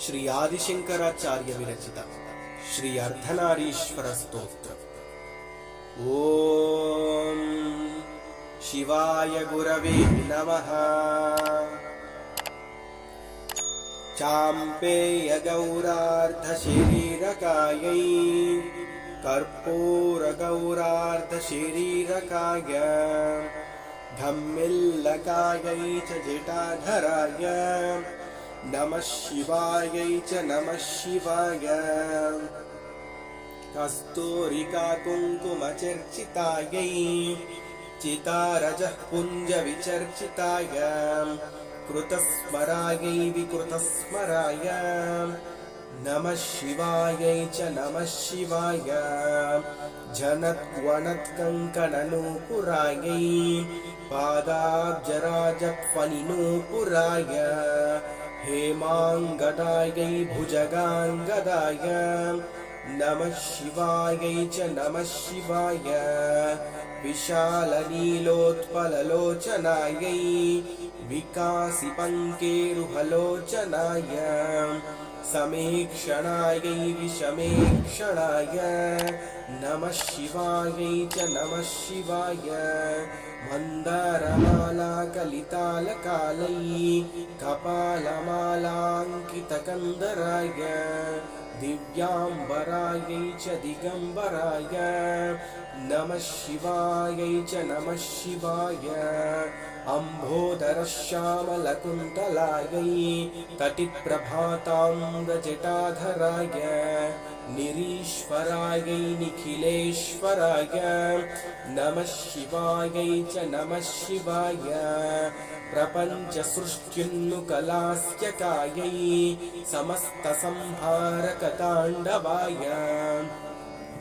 श्री आदिशंकराचार्य विरचित श्री अर्धनारीश्वर स्तोत्र। ओम शिवाय गुरवे नमः। चाम्पेय गौरार्ध शरीरकायै कर्पूर गौरार्ध शरीरकाय धम्मिल्लकायै च जटाधराय नमः शिवायै च नमः शिवाय। कस्तूरिका कुङ्कुमचर्चितायै चितारजः पुञ्ज विचर्चिताय कृतस्मरायै विकृतस्मराय नमः शिवायै च नमः शिवाय। जनत्वणत्कङ्कणनूपुरायै पादाब्जराजत्वनिनूपुराय हेमाङ्गदायै भुजगाङ्गदाय नमः शिवायै च नमः शिवाय। विशालनीलोत्पललोचनायै विकासिपङ्केरुहलोचनाय समेक्षणायै विषमेक्षणाय नमः शिवायै च नमः शिवाय। मन्दारमालाकलितालकालै कपालमालाङ्कितकन्दराय दिव्याम्बरायै च दिगम्बराय नमः शिवायै च नमः शिवाय। अम्भोदरश्यामलकुन्तलायै कटिप्रभाताम्रजटाधराय निरीश्वरायै निखिलेश्वराय नमः शिवायै च नमः शिवाय। प्रपञ्चसृष्ट्युन्मुखलास्यकायै समस्तसंहारकताण्डवाय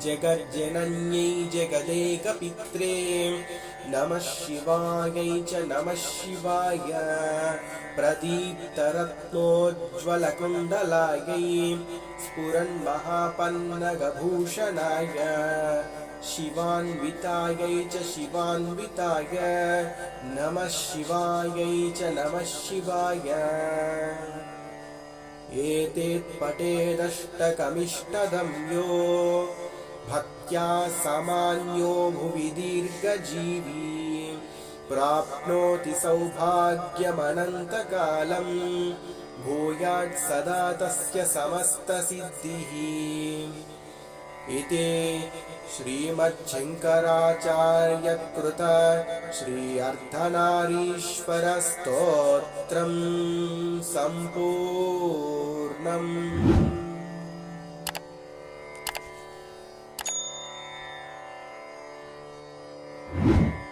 जगज्जनन्यै जगदेकपित्रे नमः शिवायै च नमः शिवाय। प्रदीप्तरत्नोज्ज्वलकुण्डलायै स्फुरन्महापन्नगभूषणाय शिवान्वितायै च शिवान्विताय नमः शिवायै च नमः शिवाय। एतेत्पठेदष्टकमिष्टदम्यो भक्त्या सामान्यो भुवि दीर्घजीवी प्राप्नोति सौभाग्यमनन्तकालम् भूयात् सदा तस्य समस्तसिद्धिः। इति श्रीमच्छङ्कराचार्यकृत श्री अर्धनारीश्वर स्तोत्रम् सम्पूर्णम्।